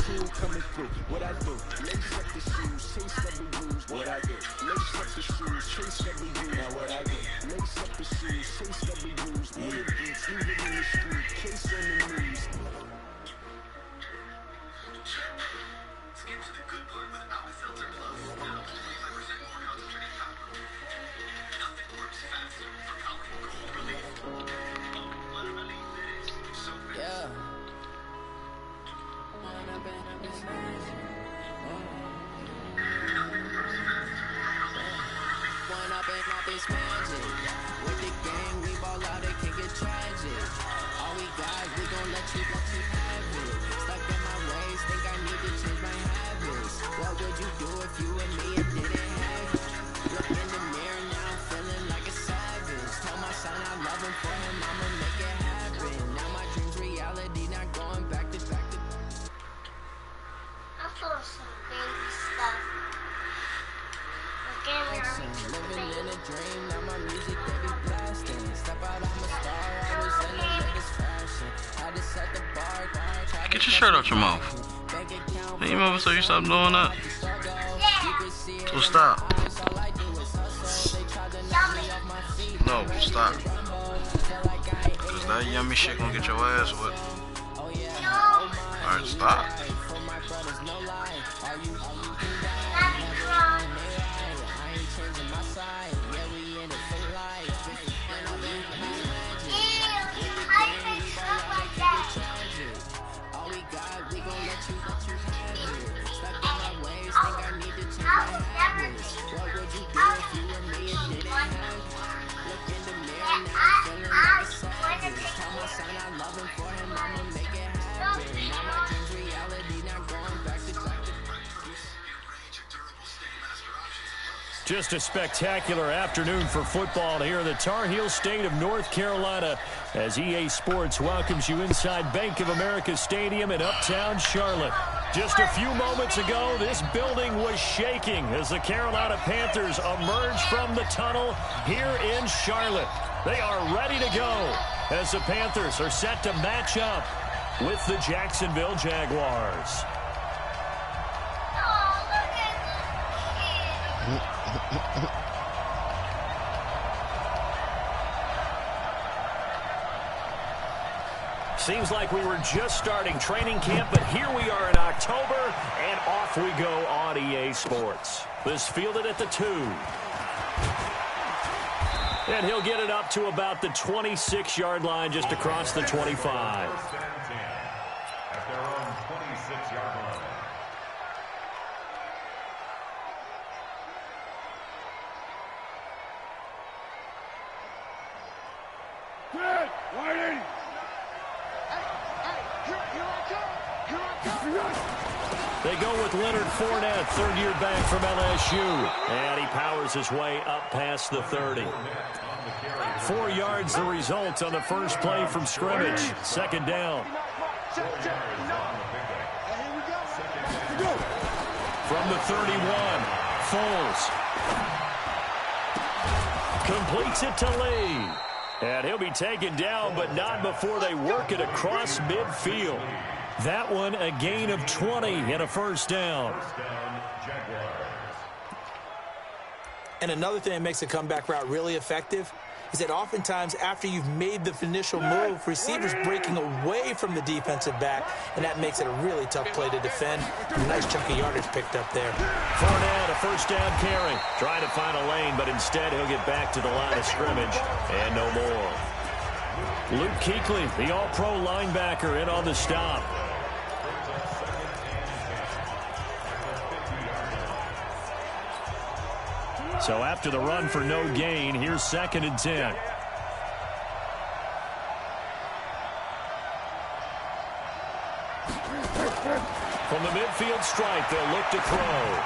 crew coming through. What I do? Lace up the shoes, chase every bruise. What I do? Lace up the shoes, chase every bruise. Now what I do? Lace up the shoes, chase every bruise. Weird beats, even in the street, case on the news. Skip to the good part with Alka-Seltzer Plus. Now 25% more concentrated copper. Nothing works faster for powerful cold relief. Oh, what a relief it is. So fast. Yeah. When up and out this magic. With the game, we ball out, it can get tragic. All we got, we gon' let you have it. Stuck in my ways, think I need to change my habits. What would you do if you and me and didn't have it? Look in the mirror now, feeling like a savage. Tell my son I love him, for him I'ma make it happen. Now my dreams reality, not going back to back to. I feel some baby stuff. Living in a dream, now my music they be blasting. Step out, I'm a star, always in the latest fashion. Had to set the bar. Get your shirt out your mouth. Hey, you remember so you stop doing that? So stop. No, stop. Cause that yummy shit gonna get your ass wet. Alright, stop. Just a spectacular afternoon for football here in the Tar Heel state of North Carolina as EA Sports welcomes you inside Bank of America Stadium in Uptown Charlotte. Just a few moments ago, this building was shaking as the Carolina Panthers emerged from the tunnel here in Charlotte. They are ready to go as the Panthers are set to match up with the Jacksonville Jaguars. Seems like we were just starting training camp, but here we are in October, and off we go on EA Sports. This fielded at the 2. And he'll get it up to about the 26-yard line, just across the 25. At their own 26-yard line. Good, Whiting! They go with Leonard Fournette, third-year back from LSU. And he powers his way up past the 30. 4 yards the result on the first play from scrimmage. Second down. From the 31, Foles completes it to Lee. And he'll be taken down, but not before they work it across midfield. That one a gain of 20 and a first down. And another thing that makes a comeback route really effective is that oftentimes after you've made the initial move, receivers breaking away from the defensive back, and that makes it a really tough play to defend. A nice chunk of yardage picked up there. Fournette, a first down carry. Trying to find a lane, but instead he'll get back to the line of scrimmage. And no more. Luke Kuechly, the all-pro linebacker, in on the stop. So after the run for no gain, here's 2nd and 10. From the midfield stripe, they'll look to throw.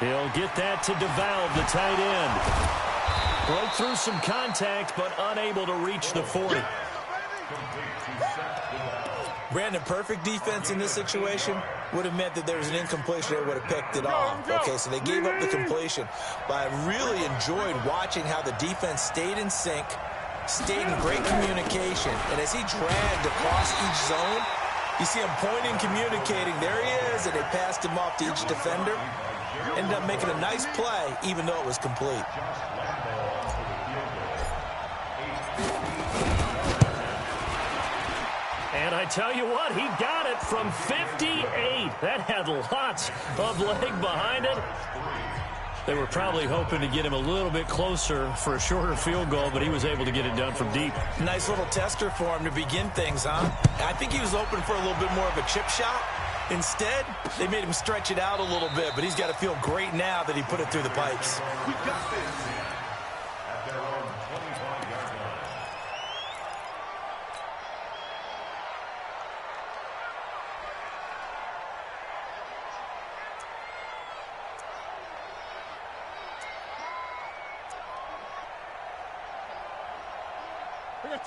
He'll get that to DeValve, the tight end. Broke through some contact, but unable to reach the 40. Brandon, perfect defense in this situation would have meant that there was an incompletion that would have picked it off. Okay, so they gave up the completion. But I really enjoyed watching how the defense stayed in sync, stayed in great communication. And as he dragged across each zone, You see him pointing, communicating. There he is, and they passed him off to each defender. Ended up making a nice play, even though it was complete. And I tell you what, he got it from 58. That had lots of leg behind it. They were probably hoping to get him a little bit closer for a shorter field goal, but he was able to get it done from deep. Nice little tester for him to begin things, huh? I think he was hoping for a little bit more of a chip shot. Instead, they made him stretch it out a little bit, but he's got to feel great now that he put it through the pipes. We got this. At their own 25-yard line.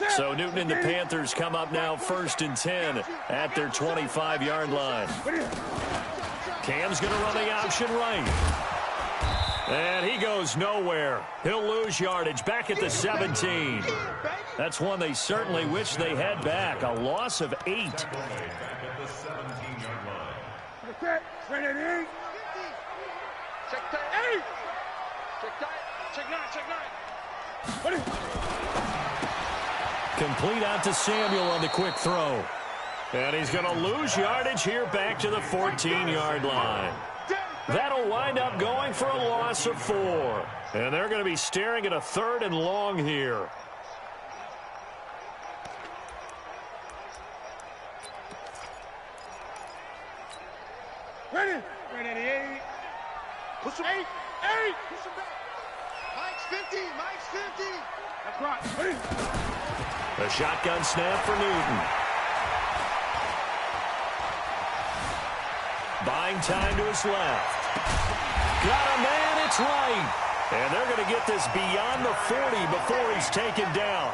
So Newton and the Panthers come up now 1st and 10 at their 25-yard line. Cam's going to run the option right. And he goes nowhere. He'll lose yardage back at the 17. That's one they certainly wish they had back. A loss of 8. Back at the 17-yard line. Check tight. Hey! Check tight. Check 9. Complete out to Samuel on the quick throw. And he's going to lose yardage here back to the 14-yard line. That'll wind up going for a loss of 4. And they're going to be staring at a 3rd and long here. Ready. Ready, 8. Push him. 8. Push him back. Mike's 50. Mike's 50. That's right. Ready. A shotgun snap for Newton. Buying time to his left. Got a man, it's right. And they're going to get this beyond the 40 before he's taken down.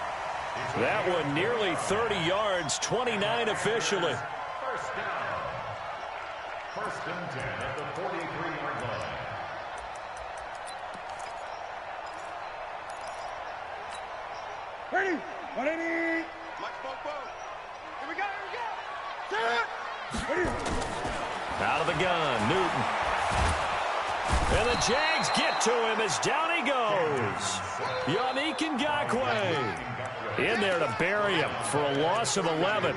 That one nearly 30 yards, 29 officially. First down. 1st and 10 at the 43-yard line. Ready. 180. Mike, both. Here we go. Set. Ready. Out of the gun, Newton. And the Jags get to him as down he goes. Yannick Ngakoue in there to bury him for a loss of 11.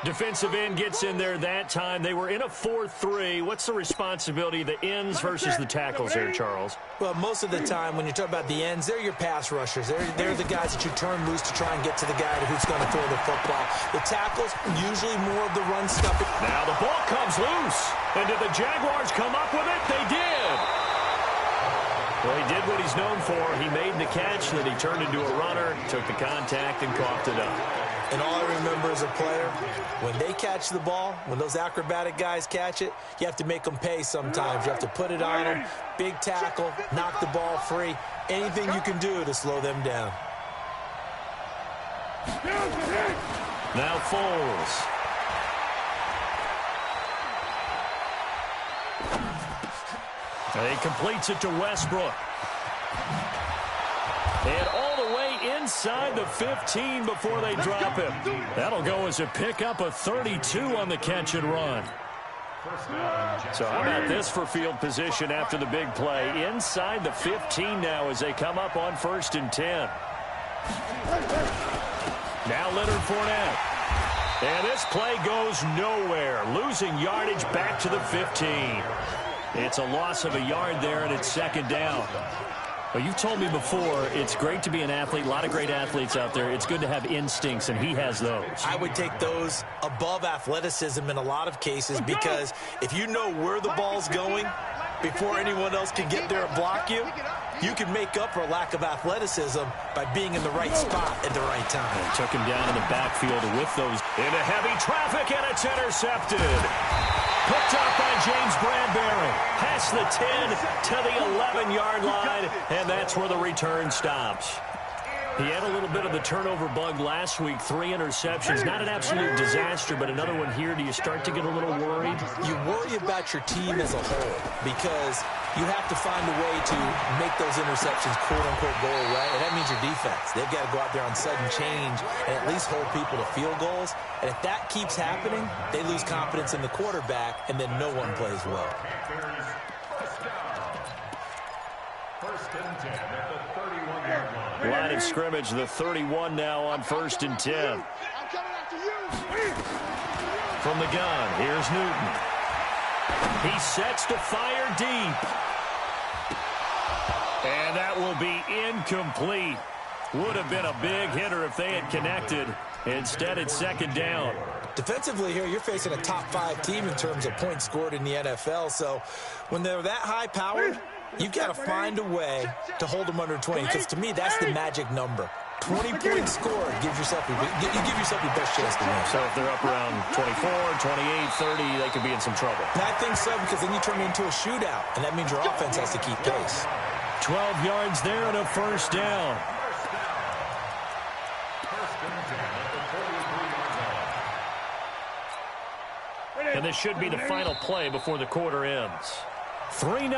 Defensive end gets in there that time. They were in a 4-3. What's the responsibility of the ends versus the tackles here, Charles? Well, most of the time when you talk about the ends, they're your pass rushers. They're the guys that you turn loose to try and get to the guy who's going to throw the football. The tackles, usually more of the run stuff. Now the ball comes loose. And did the Jaguars come up with it? They did. Well, he did what he's known for. He made the catch, then he turned into a runner, took the contact, and coughed it up. And all I remember as a player, when they catch the ball, when those acrobatic guys catch it, you have to make them pay sometimes. You have to put it on them, big tackle, knock the ball free, anything you can do to slow them down. Now Foles. And he completes it to Westbrook. And all the way inside the 15 before they drop him. That'll go as a pickup of 32 on the catch and run. So how about this for field position after the big play? Inside the 15 now as they come up on 1st and 10. Now Leonard Fournette. And this play goes nowhere. Losing yardage back to the 15. It's a loss of a yard there, and it's 2nd down. Well, you've told me before, it's great to be an athlete. A lot of great athletes out there. It's good to have instincts, and he has those. I would take those above athleticism in a lot of cases, because if you know where the ball's going before anyone else can get there and block you, you can make up for a lack of athleticism by being in the right spot at the right time. And took him down in the backfield with those into heavy traffic, and it's intercepted. Picked up by James Bradbury. Past the 10 to the 11-yard line, and that's where the return stops. He had a little bit of the turnover bug last week, 3 interceptions. Not an absolute disaster, but another one here. Do you start to get a little worried? You worry about your team as a whole because you have to find a way to make those interceptions quote-unquote go away, and that means your defense. They've got to go out there on sudden change and at least hold people to field goals. And if that keeps happening, they lose confidence in the quarterback, and then no one plays well. First and 10 at the 31-yard line. Line of scrimmage, the 31 now on 1st and 10. From the gun, here's Newton. He sets to fire deep. And that will be incomplete. Would have been a big hitter if they had connected. Instead, it's 2nd down. Defensively here, you're facing a top 5 team in terms of points scored in the NFL. So when they're that high-powered, you've got to find a way to hold them under 20, because to me, that's the magic number. 20 points scored gives yourself you give yourself your best chance to win. So if they're up around 24, 28, 30, they could be in some trouble. And I think so, because then you turn it into a shootout, and that means your offense has to keep pace. 12 yards there and a 1st down. First and 10 at the 43-yard line. And this should be the final play before the quarter ends. 3-0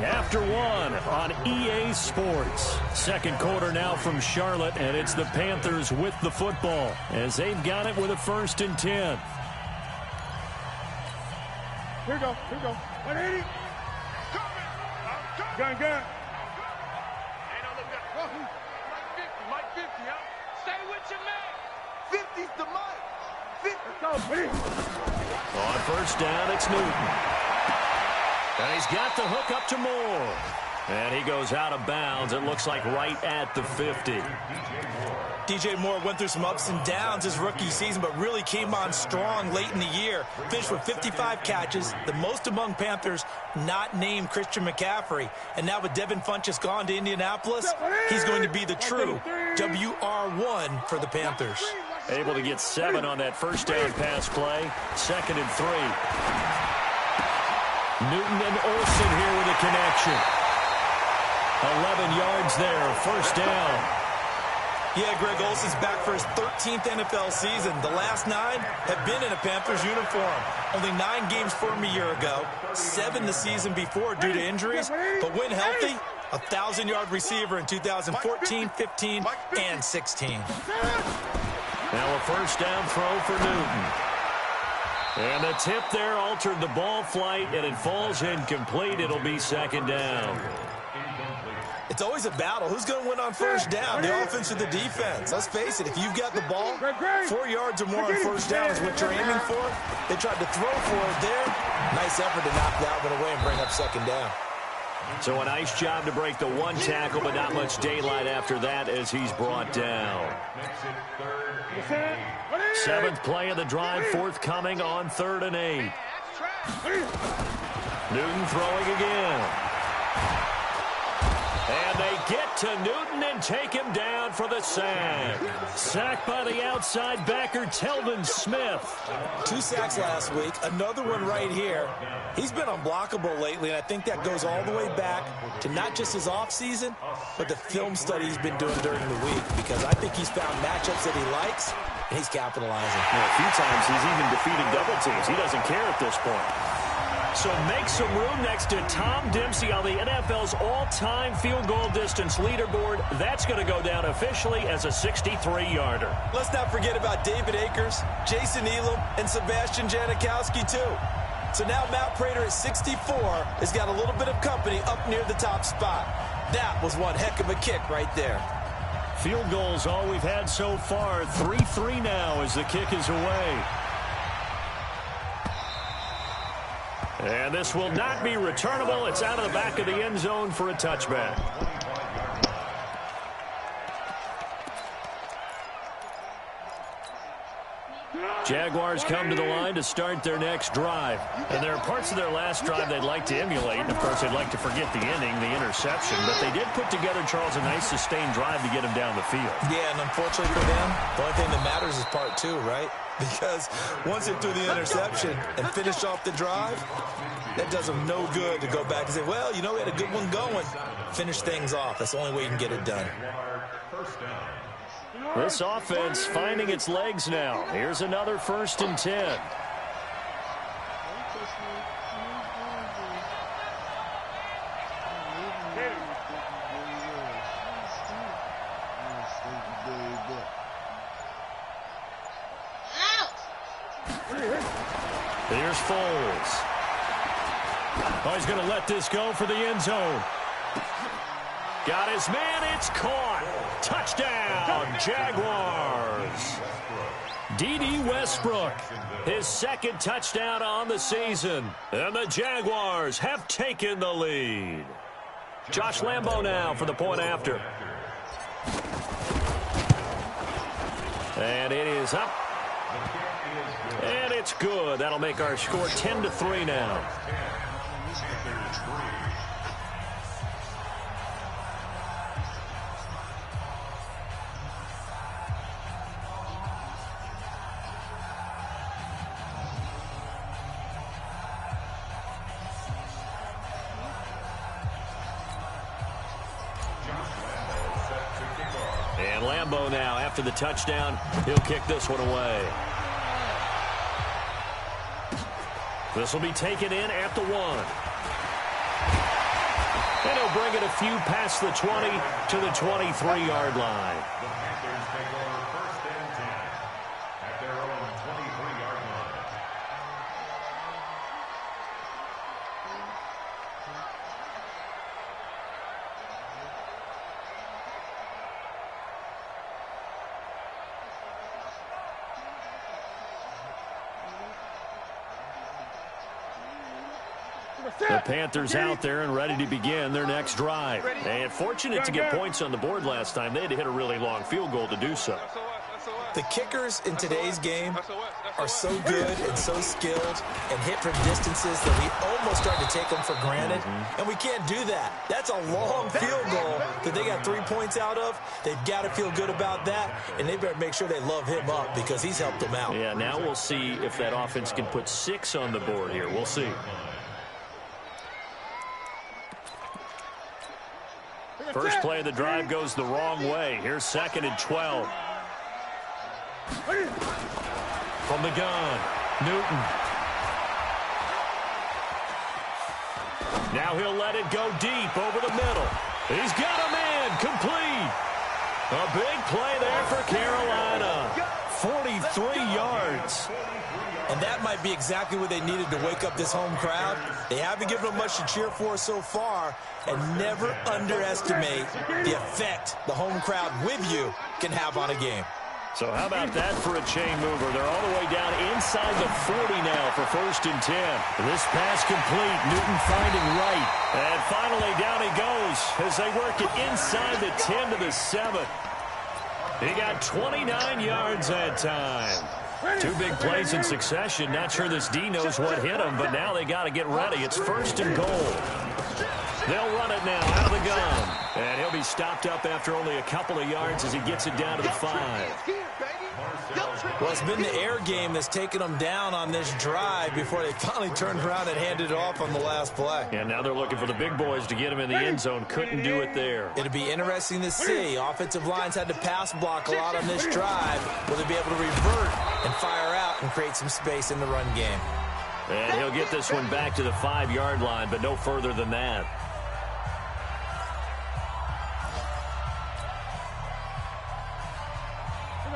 after 1 on EA Sports. 2nd quarter now from Charlotte, and it's the Panthers with the football as they've got it with a 1st and 10. Here we go. 180. Gun. Mike 50, huh? Stay with your man. 50's the mic. 50. On 1st down, it's Newton. And he's got the hook up to Moore. And he goes out of bounds, it looks like right at the 50. DJ Moore went through some ups and downs his rookie season, but really came on strong late in the year. Finished with 55 catches, the most among Panthers not named Christian McCaffrey. And now with Devin Funchess gone to Indianapolis, he's going to be the true WR1 for the Panthers. Able to get 7 on that 1st down pass play. 2nd and 3. Newton and Olsen here with a connection. 11 yards there, 1st down. Yeah, Greg Olsen's back for his 13th NFL season. The last 9 have been in a Panthers uniform. Only 9 games for him a year ago, 7 the season before due to injuries. But when healthy, a 1,000-yard receiver in 2014, 15, and 16. Now a 1st down throw for Newton. And the tip there altered the ball flight, and it falls incomplete. It'll be 2nd down. It's always a battle. Who's going to win on 1st down, the offense or the defense? Let's face it, if you've got the ball, 4 yards or more on 1st down is what you're aiming for. They tried to throw for it there. Nice effort to knock that one away and bring up 2nd down. So a nice job to break the 1 tackle, but not much daylight after that as he's brought down. 7th play of the drive, forthcoming on 3rd and 8. Newton throwing again. And they get to Newton and take him down for the sack. Sacked by the outside backer, Telvin Smith. 2 sacks last week, another one right here. He's been unblockable lately, and I think that goes all the way back to not just his offseason, but the film study he's been doing during the week, because I think he's found matchups that he likes, and he's capitalizing. Well, a few times he's even defeated double teams. He doesn't care at this point. So make some room next to Tom Dempsey on the NFL's all-time field goal distance leaderboard. That's going to go down officially as a 63-yarder. Let's not forget about David Akers, Jason Elam, and Sebastian Janikowski, too. So now Matt Prater at 64 has got a little bit of company up near the top spot. That was one heck of a kick right there. Field goals all we've had so far. 3-3 now as the kick is away. And this will not be returnable. It's out of the back of the end zone for a touchback. Jaguars come to the line to start their next drive. And there are parts of their last drive they'd like to emulate. And, of course, they'd like to forget the inning, the interception. But they did put together, Charles, a nice sustained drive to get him down the field. Yeah, and unfortunately for them, the only thing that matters is part 2, right? Because once they threw the interception and finished off the drive, that does them no good to go back and say, well, you know, we had a good one going. Finish things off. That's the only way you can get it done. First down. This offense finding its legs now. Here's another 1st and 10. Here's Foles. Oh, he's going to let this go for the end zone. Got his man. It's caught. Touchdown, Jaguars. D.D. Westbrook, his 2nd touchdown on the season. And the Jaguars have taken the lead. Josh Lambo now for the point after. And it is up. And it's good. That'll make our score 10-3 now. And Lambo now, after the touchdown, he'll kick this one away. This will be taken in at the 1. And he'll bring it a few past the 20 to the 23-yard line. The Panthers take over 1st and 10 at their own 23-yard line. The Panthers out there and ready to begin their next drive. And fortunate to get points on the board last time. They had to hit a really long field goal to do so. The kickers in today's game are so good and so skilled and hit from distances that we almost start to take them for granted. And we can't do that. That's a long field goal that they got 3 points out of. They've got to feel good about that, and they better make sure they love him up because he's helped them out. Yeah, now we'll see if that offense can put 6 on the board here. We'll see. First play of the drive goes the wrong way. Here's 2nd and 12. From the gun, Newton. Now he'll let it go deep over the middle. He's got a man, complete. A big play there for Carolina. 43 yards. And that might be exactly what they needed to wake up this home crowd. They haven't given them much to cheer for so far, and never underestimate the effect the home crowd with you can have on a game. So how about that for a chain mover? They're all the way down inside the 40 now for 1st and 10. This pass complete. Newton finding right. And finally down he goes as they work it inside the 10 to the 7. He got 29 yards that time. 2 big plays in succession. Not sure this D knows what hit him, but now they got to get ready. It's 1st and goal. They'll run it now out of the gun. And he'll be stopped up after only a couple of yards as he gets it down to the 5. Well, it's been the air game that's taken them down on this drive before they finally turned around and handed it off on the last play. And now they're looking for the big boys to get him in the end zone. Couldn't do it there. It'll be interesting to see. Offensive lines had to pass block a lot on this drive. Will they be able to revert and fire out and create some space in the run game? And he'll get this one back to the 5-yard line, but no further than that.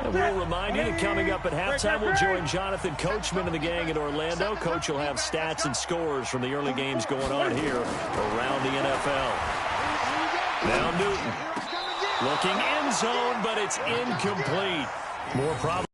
And we'll remind you that coming up at halftime, we'll join Jonathan Coachman and the gang in Orlando. Coach will have stats and scores from the early games going on here around the NFL. Now Newton looking end zone, but it's incomplete. More problems.